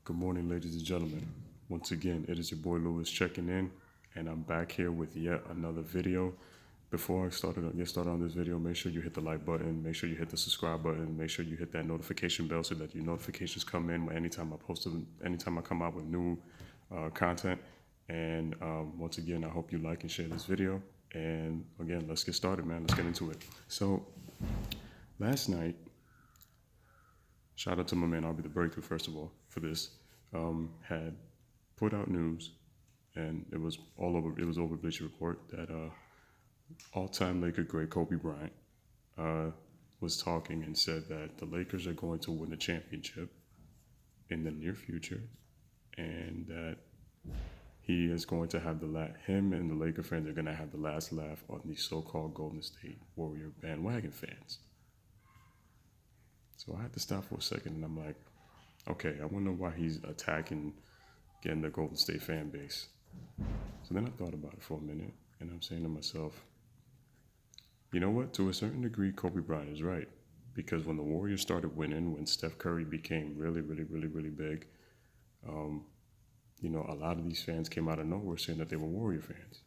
Good morning, ladies and gentlemen. Once again, it is your boy Lewis checking in, and I'm back here with yet another video. Before I get started on this video, make sure you hit the like button, make sure you hit the subscribe button, make sure you hit that notification bell so that your notifications come in anytime I come out with new content. And once again, I hope you like and share this video. And again, let's get started, man. Let's get into it. So, last night, shout out to my man, I'll be the breakthrough, first of all, for this, had put out news, and it was over Bleacher Report, that all-time Laker great Kobe Bryant was talking and said that the Lakers are going to win the championship in the near future, and that he is going to have him and the Laker fans are going to have the last laugh on the so-called Golden State Warrior bandwagon fans. So I had to stop for a second, and I'm like, okay, I wonder why he's attacking getting the Golden State fan base. So then I thought about it for a minute, and I'm saying to myself, you know what? To a certain degree, Kobe Bryant is right. Because when the Warriors started winning, when Steph Curry became really big, a lot of these fans came out of nowhere saying that they were Warrior fans.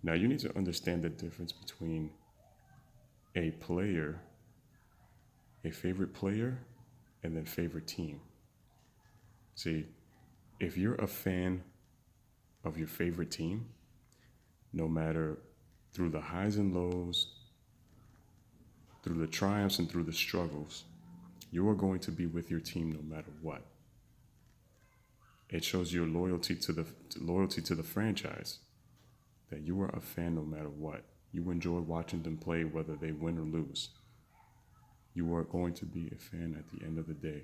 Now, you need to understand the difference between a favorite player, and then favorite team. See, if you're a fan of your favorite team, no matter through the highs and lows, through the triumphs and through the struggles, you are going to be with your team no matter what. It shows your loyalty to the franchise, that you are a fan no matter what. You enjoy watching them play whether they win or lose. You are going to be a fan at the end of the day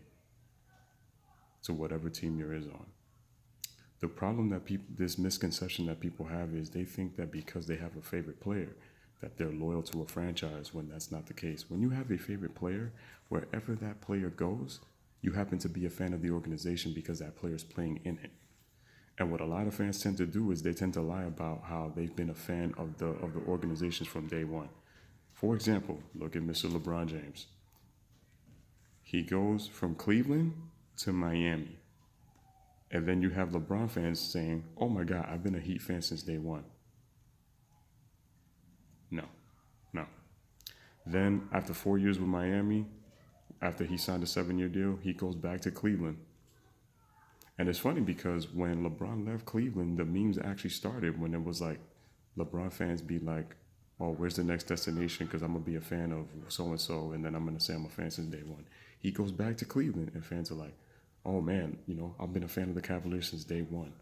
to whatever team you're on. The problem that this misconception that people have is they think that because they have a favorite player that they're loyal to a franchise, when that's not the case. When you have a favorite player, wherever that player goes, you happen to be a fan of the organization because that player is playing in it. And what a lot of fans tend to do is they tend to lie about how they've been a fan of the organizations from day one. For example, look at Mr. LeBron James. He goes from Cleveland to Miami. And then you have LeBron fans saying, oh my God, I've been a Heat fan since day one. No. Then after 4 years with Miami, after he signed a 7-year deal, he goes back to Cleveland. And it's funny because when LeBron left Cleveland, the memes actually started when it was like LeBron fans be like, oh, where's the next destination? Because I'm going to be a fan of so-and-so, and then I'm going to say I'm a fan since day one. He goes back to Cleveland, and fans are like, oh, man, I've been a fan of the Cavaliers since day one.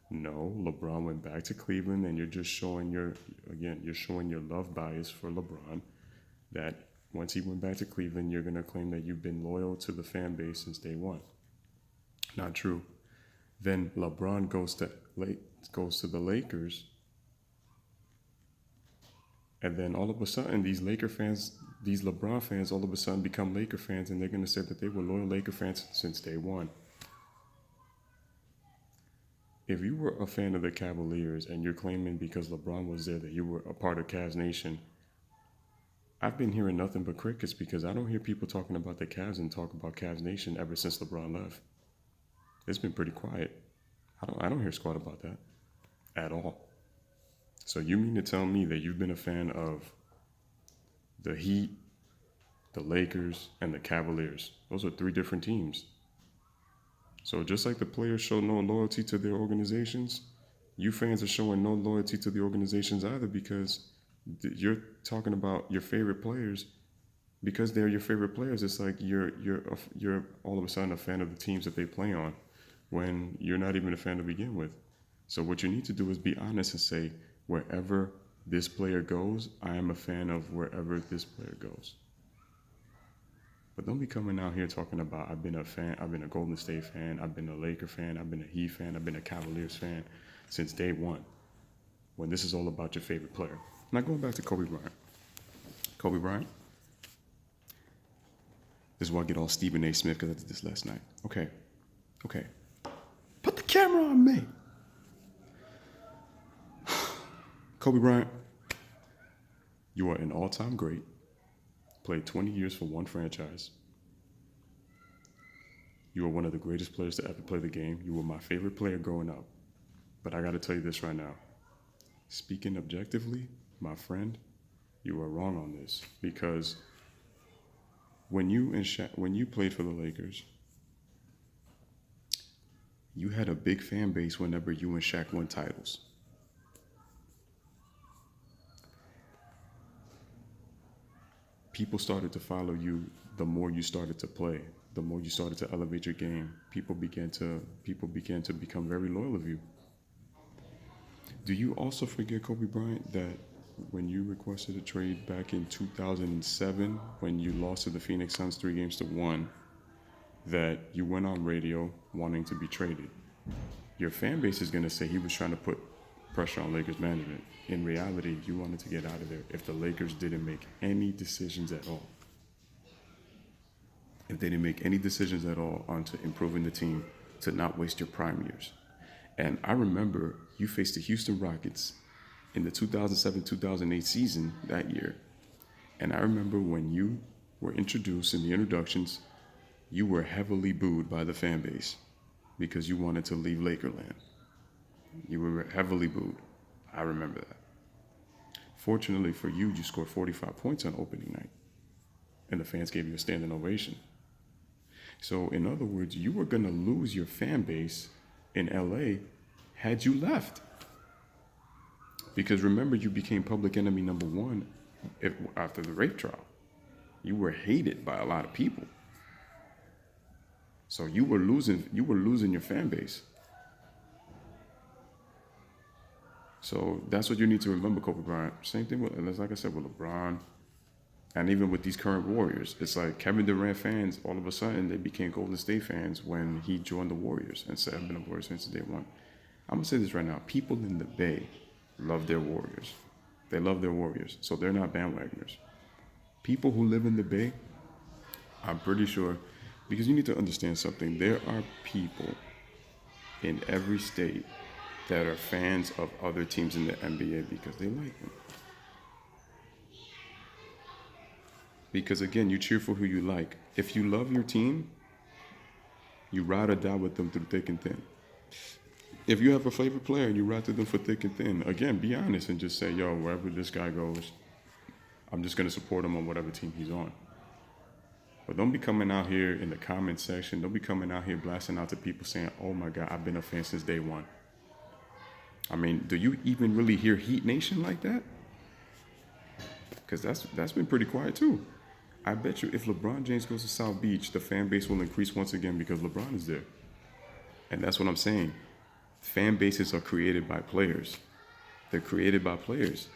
No, LeBron went back to Cleveland, and you're just showing your love bias for LeBron, that once he went back to Cleveland, you're going to claim that you've been loyal to the fan base since day one. Not true. Then LeBron goes to the Lakers, and then all of a sudden, these LeBron fans, all of a sudden become Laker fans, and they're going to say that they were loyal Laker fans since day one. If you were a fan of the Cavaliers and you're claiming because LeBron was there that you were a part of Cavs Nation, I've been hearing nothing but crickets because I don't hear people talking about the Cavs and talk about Cavs Nation ever since LeBron left. It's been pretty quiet. I don't hear squat about that at all. So you mean to tell me that you've been a fan of the Heat, the Lakers, and the Cavaliers? Those are 3 different teams. So just like the players show no loyalty to their organizations, you fans are showing no loyalty to the organizations either, because you're talking about your favorite players. Because they're your favorite players, it's like you're all of a sudden a fan of the teams that they play on when you're not even a fan to begin with. So what you need to do is be honest and say, wherever this player goes, I am a fan of wherever this player goes. But don't be coming out here talking about, I've been a fan, I've been a Golden State fan, I've been a Laker fan, I've been a Heat fan, I've been a Cavaliers fan since day one, when this is all about your favorite player. Now going back to Kobe Bryant. Kobe Bryant. This is why I get all Stephen A. Smith, because I did this last night. Okay. Put the camera on me. Kobe Bryant, you are an all-time great. Played 20 years for one franchise. You were one of the greatest players to ever play the game. You were my favorite player growing up. But I got to tell you this right now. Speaking objectively, my friend, you are wrong on this, because when you played for the Lakers, you had a big fan base whenever you and Shaq won titles. People started to follow you the more you started to play, the more you started to elevate your game. People began to become very loyal of you. Do you also forget, Kobe Bryant, that when you requested a trade back in 2007, when you lost to the Phoenix Suns 3-1, that you went on radio wanting to be traded? Your fan base is going to say he was trying to put pressure on Lakers management. In reality, you wanted to get out of there if the Lakers didn't make any decisions at all. If they didn't make any decisions at all onto improving the team to not waste your prime years. And I remember you faced the Houston Rockets in the 2007-2008 season that year. And I remember when you were introduced in the introductions, you were heavily booed by the fan base because you wanted to leave Lakerland. You were heavily booed. I remember that. Fortunately for you, you scored 45 points on opening night, and the fans gave you a standing ovation. So in other words, you were going to lose your fan base in LA had you left. Because remember, you became public enemy number one after the rape trial. You were hated by a lot of people. So you were losing your fan base. So that's what you need to remember, Kobe Bryant. Same thing with, like I said, with LeBron, and even with these current Warriors. It's like Kevin Durant fans, all of a sudden, they became Golden State fans when he joined the Warriors and said, I've been a Warriors fan since day one. I'm going to say this right now. People in the Bay love their Warriors. They love their Warriors, so they're not bandwagoners. People who live in the Bay, I'm pretty sure, because you need to understand something. There are people in every state that are fans of other teams in the NBA because they like them. Because again, you cheer for who you like. If you love your team, you ride or die with them through thick and thin. If you have a favorite player, you ride through them for thick and thin. Again, be honest and just say, yo, wherever this guy goes, I'm just going to support him on whatever team he's on. But don't be coming out here in the comment section. Don't be coming out here blasting out to people saying, oh my God, I've been a fan since day one. I mean, do you even really hear Heat Nation like that? Because that's been pretty quiet too. I bet you if LeBron James goes to South Beach, the fan base will increase once again because LeBron is there. And that's what I'm saying. Fan bases are created by players. They're created by players.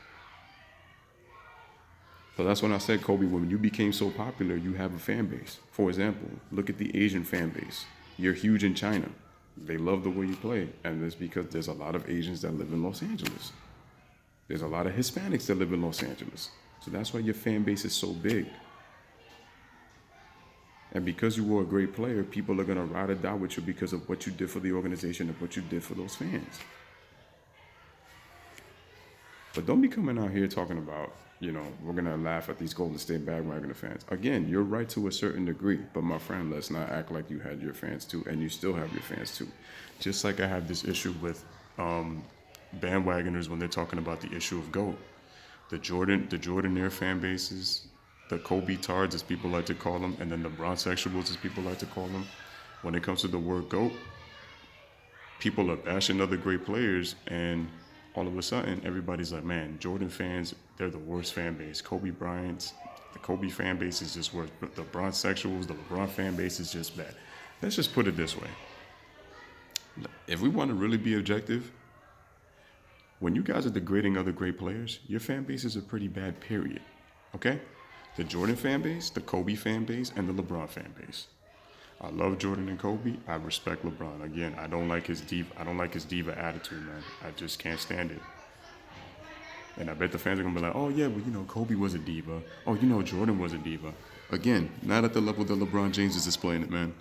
So that's when I said, Kobe, when you became so popular, you have a fan base. For example, look at the Asian fan base. You're huge in China. They love the way you play. And it's because there's a lot of Asians that live in Los Angeles. There's a lot of Hispanics that live in Los Angeles. So that's why your fan base is so big. And because you were a great player, people are going to ride or die with you because of what you did for the organization and what you did for those fans. But don't be coming out here talking about, we're going to laugh at these Golden State Bandwagoner fans. Again, you're right to a certain degree. But my friend, let's not act like you had your fans too. And you still have your fans too. Just like I have this issue with bandwagoners when they're talking about the issue of GOAT. The Jordan-air fan bases, the Kobe tards, as people like to call them, and then the Bron-sexuals, as people like to call them. When it comes to the word GOAT, people are bashing other great players, and all of a sudden, everybody's like, man, Jordan fans, they're the worst fan base. Kobe Bryant's, the Kobe fan base is just worse. But the Bron-sexuals, the LeBron fan base is just bad. Let's just put it this way. If we want to really be objective, when you guys are degrading other great players, your fan bases are pretty bad, period. Okay? The Jordan fan base, the Kobe fan base, and the LeBron fan base. I love Jordan and Kobe. I respect LeBron. Again, I don't like his diva attitude, man. I just can't stand it. And I bet the fans are gonna be like, oh yeah, well, Kobe was a diva. Oh, Jordan was a diva. Again, not at the level that LeBron James is displaying it, man.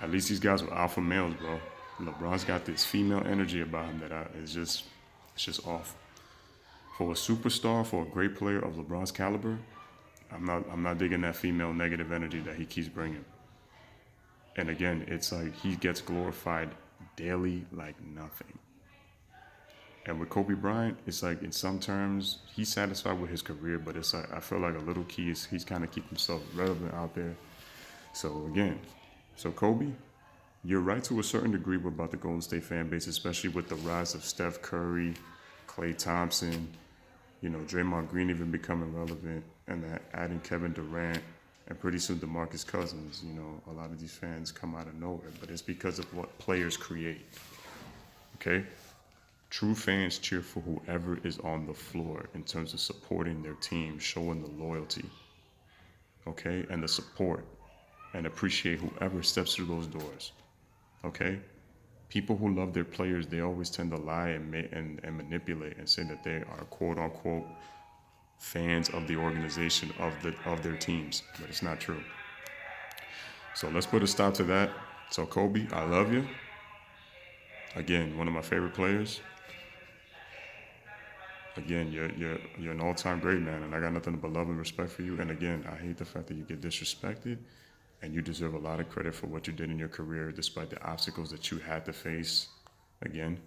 At least these guys were alpha males, bro. LeBron's got this female energy about him that it's just off. For a superstar, for a great player of LeBron's caliber, I'm not digging that female negative energy that he keeps bringing. And again, it's like he gets glorified daily like nothing. And with Kobe Bryant, it's like in some terms, he's satisfied with his career, but it's like I feel like a little key is he's kind of keeping himself relevant out there. So again, Kobe, you're right to a certain degree about the Golden State fan base, especially with the rise of Steph Curry, Klay Thompson, Draymond Green even becoming relevant, and that adding Kevin Durant, and pretty soon DeMarcus Cousins. A lot of these fans come out of nowhere, but it's because of what players create. Okay? True fans cheer for whoever is on the floor in terms of supporting their team, showing the loyalty, okay, and the support, and appreciate whoever steps through those doors, okay? People who love their players, they always tend to lie and manipulate and say that they are quote-unquote fans of the organization, of their teams, but it's not true. So let's put a stop to that. So Kobe, I love you. Again, one of my favorite players. Again, you're an all-time great, man, and I got nothing but love and respect for you. And again, I hate the fact that you get disrespected, and you deserve a lot of credit for what you did in your career, despite the obstacles that you had to face. Again,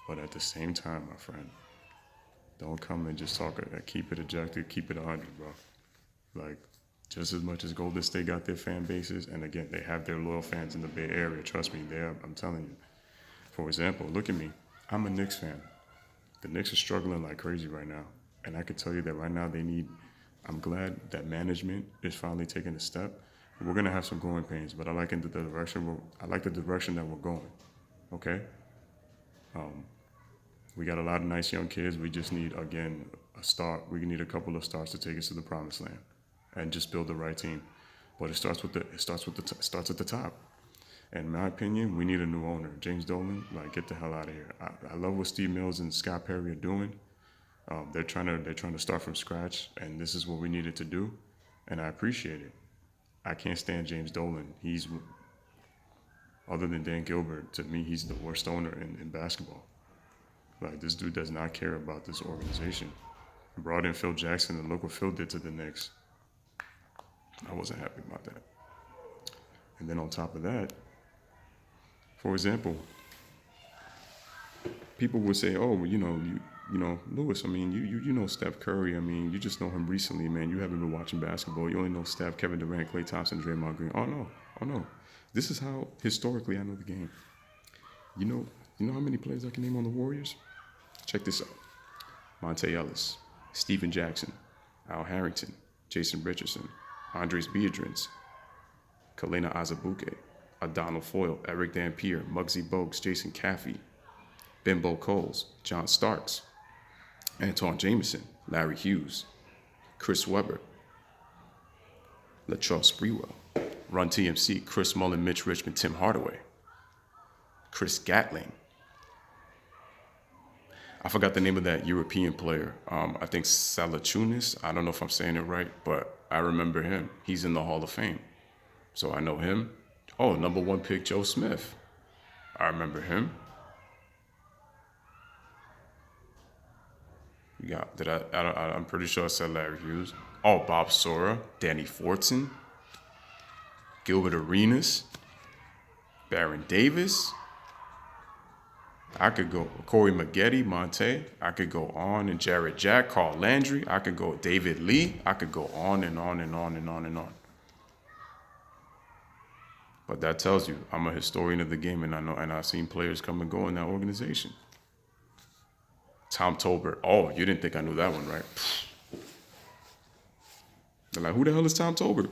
but at the same time, my friend, don't come and just talk. Keep it objective, keep it 100, bro. Like, just as much as Golden State got their fan bases, and again, they have their loyal fans in the Bay Area. Trust me, I'm telling you. For example, look at me. I'm a Knicks fan. The Knicks are struggling like crazy right now. And I can tell you that right now I'm glad that management is finally taking a step. We're going to have some growing pains, but I like the direction that we're going. Okay? We got a lot of nice young kids. We just need, again, a start. We need a couple of starts to take us to the promised land and just build the right team. But it starts at the top. In my opinion, we need a new owner. James Dolan, get the hell out of here. I love what Steve Mills and Scott Perry are doing. They're trying to start from scratch, and this is what we needed to do, and I appreciate it. I can't stand James Dolan. Other than Dan Gilbert, to me, he's the worst owner in basketball. This dude does not care about this organization. Brought in Phil Jackson, and look what Phil did to the Knicks. I wasn't happy about that. And then on top of that, for example, people would say, "Oh, Lewis. I mean, you know Steph Curry. I mean, you just know him recently, man. You haven't been watching basketball. You only know Steph, Kevin Durant, Klay Thompson, Draymond Green." Oh no. This is how historically I know the game. You know how many players I can name on the Warriors? Check this out: Monte Ellis, Steven Jackson, Al Harrington, Jason Richardson, Andres Biedrins, Kalena Azubuike, Adonal Foyle, Eric Dampier, Muggsy Bogues, Jason Caffey, Bimbo Coles, John Starks, Anton Jameson, Larry Hughes, Chris Webber, Latrell Sprewell, Run TMC, Chris Mullin, Mitch Richmond, Tim Hardaway, Chris Gatling. I forgot the name of that European player. I think Salachunas. I don't know if I'm saying it right, but I remember him. He's in the Hall of Fame. So I know him. Oh, number 1 pick, Joe Smith. I remember him. I'm pretty sure I said Larry Hughes. Oh, Bob Sora, Danny Fortson, Gilbert Arenas, Baron Davis. I could go Corey Maggette, Monte. I could go on, and Jarrett Jack, Carl Landry. I could go David Lee. I could go on and on and on and on and on. But that tells you I'm a historian of the game, and I've seen players come and go in that organization. Tom Tolbert. Oh, you didn't think I knew that one, right? They're like, who the hell is Tom Tolbert?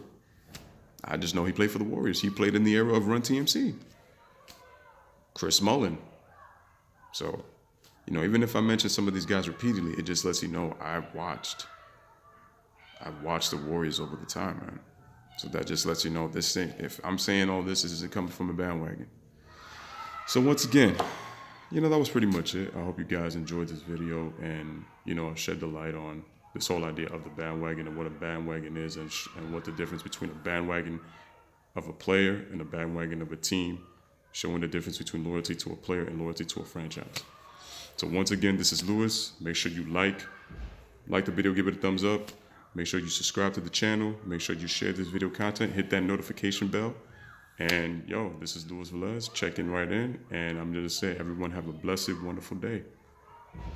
I just know he played for the Warriors. He played in the era of Run TMC. Chris Mullin. So, even if I mention some of these guys repeatedly, it just lets you know I've watched the Warriors over the time, man. So that just lets you know this thing. If I'm saying all this isn't coming from a bandwagon. So once again, that was pretty much it. I hope you guys enjoyed this video and, shed the light on this whole idea of the bandwagon and what a bandwagon is and what the difference between a bandwagon of a player and a bandwagon of a team, showing the difference between loyalty to a player and loyalty to a franchise. So once again, this is Lewis. Make sure you like the video, give it a thumbs up. Make sure you subscribe to the channel. Make sure you share this video content. Hit that notification bell. And yo, this is Louis Velez checking right in, and I'm gonna say everyone have a blessed, wonderful day.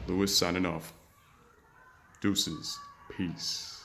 Louis signing off. Deuces. Peace.